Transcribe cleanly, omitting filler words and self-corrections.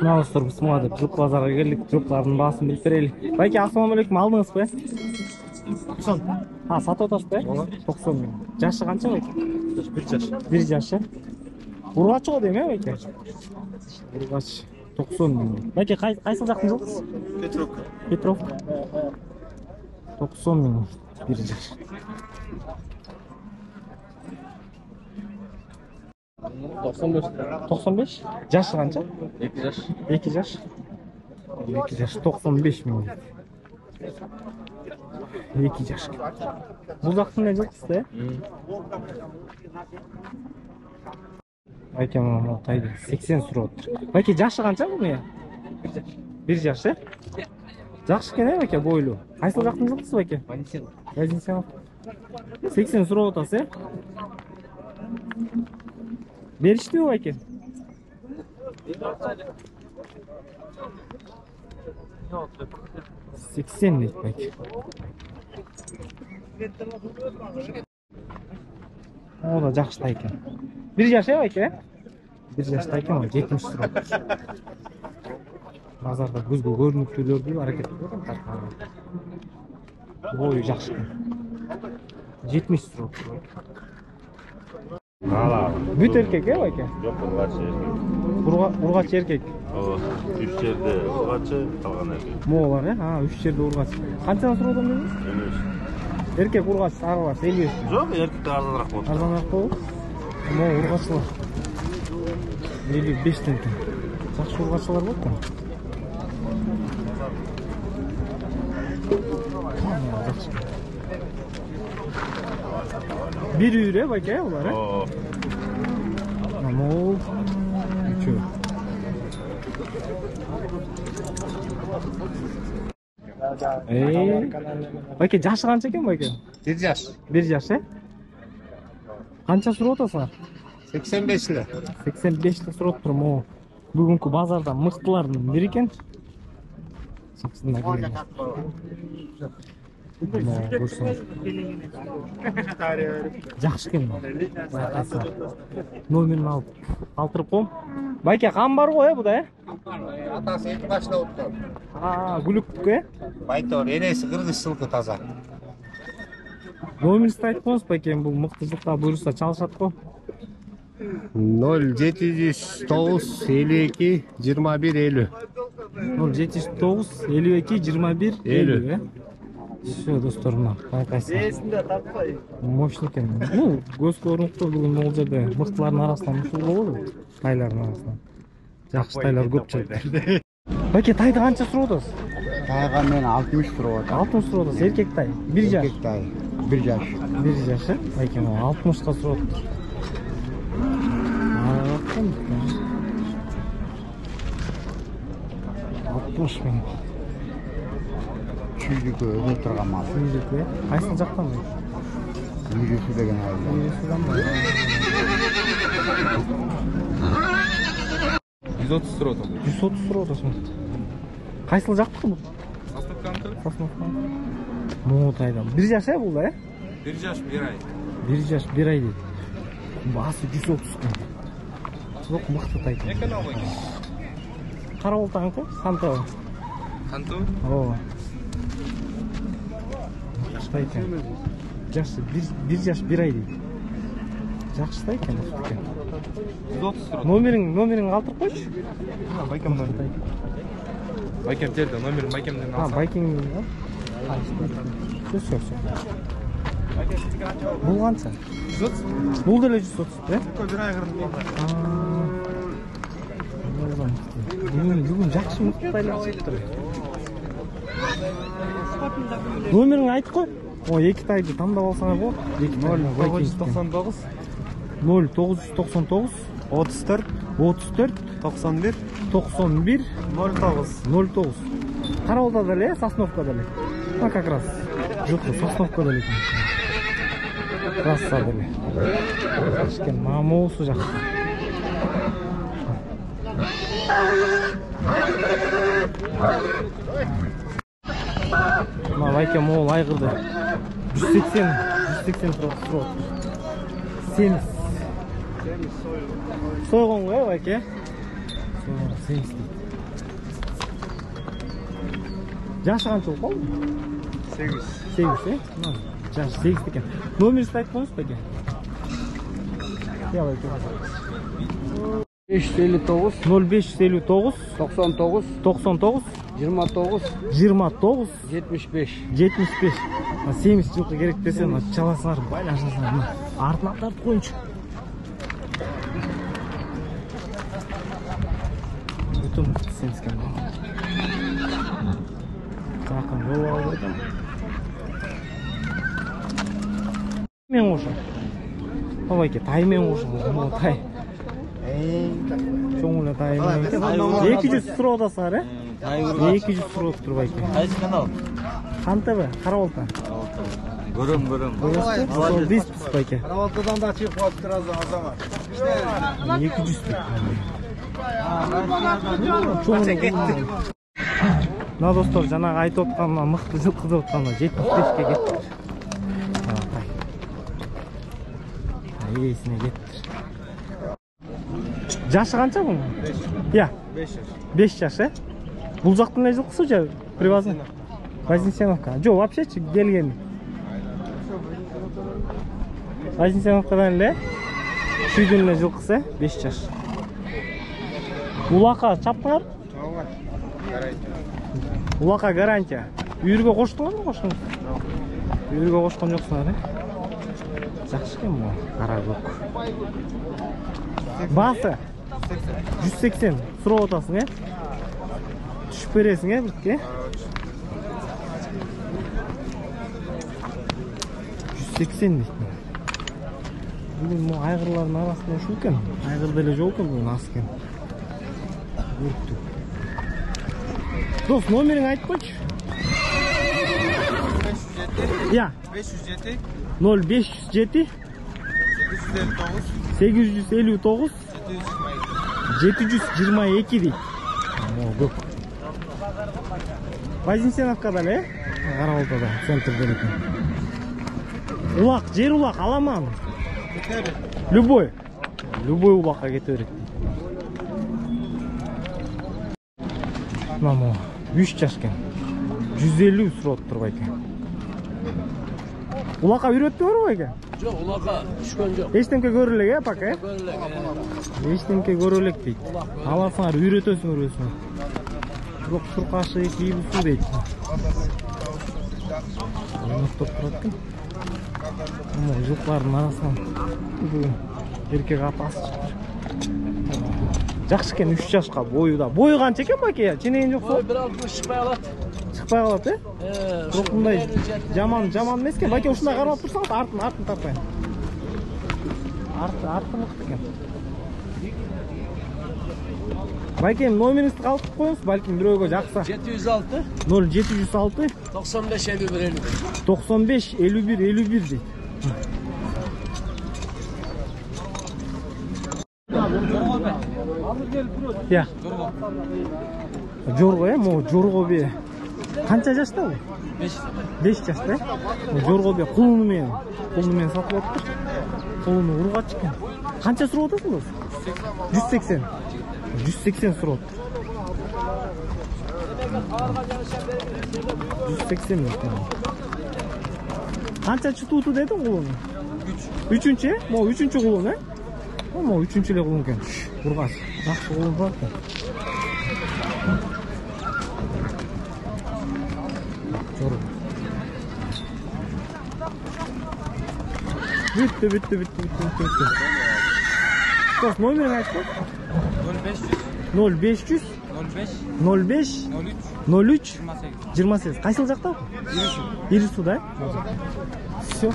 Мына достор, біз мына деп жылқы базарға келдік, жылқылардың басын біліп берелік. Байке, ассалаумағалейкум, алдыңыз бе? 90. Сатып атасыз бе? 90 мың. Жашы қанша байке? 1 жаш. 1 жашы. Ургачы ғой дейм, байке? Ургач 90 мың. Байке, қайсыл жақтың жылқысы? Петровка. Петровка. 90 мың. 1 жаш. 95? Жашы қанша? 2 жаш. 2 жаш. 2 жаш 95 мың. 2 жаш. Бұл жақтың не жылқысы, Байке, мына тайды 80 сұрап отыр. Байке, жашы қанша бұл не? 1 жаш, Жақсы екен, Байке, бойлы. Қайсыл жақтың жылқысы, Байке? Вазинсен. 80 сұрап отасы, Берішті бі, Байке? 80 дейді, Байке. О да жақсы екен. 1 жаш, Байке? 1 жашта екен, 70 сұрап. Базарда көзге көрініктілерді әрекет етіп бойы жақсы екен. 70 сұрап. Бүт еркек, Байке? Жоқ, ұрғашы еркек. Ұрғач еркек? 3 жерде ұрғачы, қалған еркек. Моғалар, 3 жерде ұрғач. Қаншаны сұрап одан дедіңіз? 55. Еркек ұрғач, ағылаш, 55. Жоқ, еркекті арзанырақ болды. Арзанырақ болды? Моға ұрғачылар 55-тен екен. Жақсы ұрғачылар болды екен. Bir үйре, Байке, олар, Мол, үшеу. Байке, жашы қанша екен, Байке? 1 жаш. 1 жаш, Қанша сұрап отасың? 85-лі. 85-лі сұрап тұрмын, о. Бүгінгі базарда мықтылардың бірі екен. Жақсы екен. Номерін алып қалтырып қом. Байке, қан бар ғой, бұда, Атасы 2 башында отыр. Гүлік, Байтор, енесі қырғыз жылқы таза. Номерісті айтып қоңыз, Байке, бұл мықты жылқыға бұйырса чалышады қой. 0709 52 21 50. 0709 52 21 50. Все, достар, мына байқайсың. Есінде таппай. Мощный екен. Көз көрінікті бүгін ол жерде мықтылардың арасынан мұшыл болады. Тайлардың арасынан. Жақсы тайлар көп жатыр. Байке, тайды қанша сұрап отырсыз? Тайға мен 60 сұрап отыр. 60 сұрап отырсыз, еркек тай. 1 жаш. Еркек тай. 1 жаш. 1 жаш, Байке, 60-қа сұрап отыр. Араққан екен. 60 мың. Чүйдікі өте тұрған мал. Чүйдікі, қайсын жақтан бай? Үйресі деген айылы. Үйресідан бай. 130 сұрап отыр. 130 сұрап отырсың. Қайсыл жақтық бұл? Сасновканты. Сасновкан. Моғытайдан. 1 жаш, бұл да, 1 жаш 1 ай. 1 жаш 1 ай дейді. Басы 130 күн. Жоқ, мықты тайты. Экономика. Қарауыл таңқы, қантау. Қанту? О. Жақсы екен. Жақсы, 1 жаш 1 ай дейді. Жақсы екен. 130 сұрап. Номерін қалтырып қойшы. Байкемден. Байкем терді, номерін Байкемден алсам. Байкемден, Все. Бұл қанша? 130? Бұл дәлі 130, Бір ай қырын болды. Бүгін жақсы мұқты тайлар шығып тұр. Номерін айтып қой. О, 2 тайды таңдап алсаңа болады. 0999 0999 34 34 91 91 09. Қарауылда дәлі, Сосновка дәлі. Как раз. Жоқ, Сосновка дәлі. Раса дәлі. Ашкен, мамусы жақсы. Байке, мол айғырды. 180 тұрып. Семіз. Сойғын ғой, Байке? Сойғын 70 дейді. Жашы қанша болып қалды? 8. 8, жашы 8 екен. Номеріңізді айтып қойыңыз ба екен? 559 0559 99 99 29 29 75. 75. Семіз жылқы керек десе, çalasыңар, байлашасыңар. Артына тартып қойыншы. Бүтін семізкен бұл. Жақын жол алып өтім. Мен қошым. Бабайке, таймен қошым. Тай. Çoğunla taymen. 200 sıra odası var, 200 sıra otur bayke. Qaysi kanal? Qantabi, Qaravolta. Görüm. Sol dis bayke. Qaravoltadan da chiqib qolibdi azamat. 200 ketdi. Na dostlar, жаңағы айтып отқанына мықты жылқы деп отқанына 75-ке кетті. Есіне кетті. Жашы қанша бұл? 5 жаш, Бұл жақтың не жылқысы жа? Привозный? Вознесеновка. Жоқ, вообще-чі келген. Вознесеновкадан ле? Шүйдің не жылқысы? 5 жаш. Улақа чапқар? Улақа гарантия. Үйірге қоштыңыз ба? Қоштыңыз? Үйірге қошқан жоқсыңар, Жақшы кен бұл, қара көк. Басы 180 сұрап отасың, Түшіп бересің, біртке. 180 дейді. Бүгін бұл айғырлардың арасында шу кен. Айғыр деле жол кен, бұл ас кен. Өрікті. Дос, номерің айтып қойшы. 507 0507 859 722 дейді. Көп. Вознесеновкада ле? Қарауылтада, центрде екен. Улақ, жер улақ, аламан. Любой улаққа кете береді. Мына 3 жаш кен. 150 сұрап тұр байке. Улаққа үйретті бар байке? Жоқ, улаққа түшкен жоқ. Ештемке көрілік, пака? Ештемке көрілік дейді. Аласыңар, үйретесіңер өсіңер. Жоқ, сұрқашы кейбі су дейді. Ойнақтап тұрады кен. Жылқылардың арасынан еркек атасы шықты. Жақшы кен 3 жашқа бойыда. Бойы қанша екен байке? Ченейін жоқ сол? Бір алып шықпай алады. Шықпай қалады, Жоқ, бұндай жаман емес кен. Байке, ұшында қарап тұрсаңыз, артын таппайын. Арты мықты кен. Байке, номеріңізді қалып қойыңыз, бәлкім біреуге жақса. 706 0706 95 51 95 51 51 дейді. Я. Жорго, жорго бе. Қанша жашта бұл? 5 жашта. Жорго бе құлынымен сатып отыр. Құлыны ұруға шыққан. Қанша сұрап отырсың? 180. 180 сұрап отыр. 180 екен. Қанша чутуты дедің құлыны? 3-ші? Мо 3-ші құлыны, Мо 3-шілі құлын екен. Ұрғаш. Жақсы құлын бар екен. Бүтті. Қос, номерін айтып қой? 0500 05 03 28. Қайсыл жақта? Ерісу, да? Все.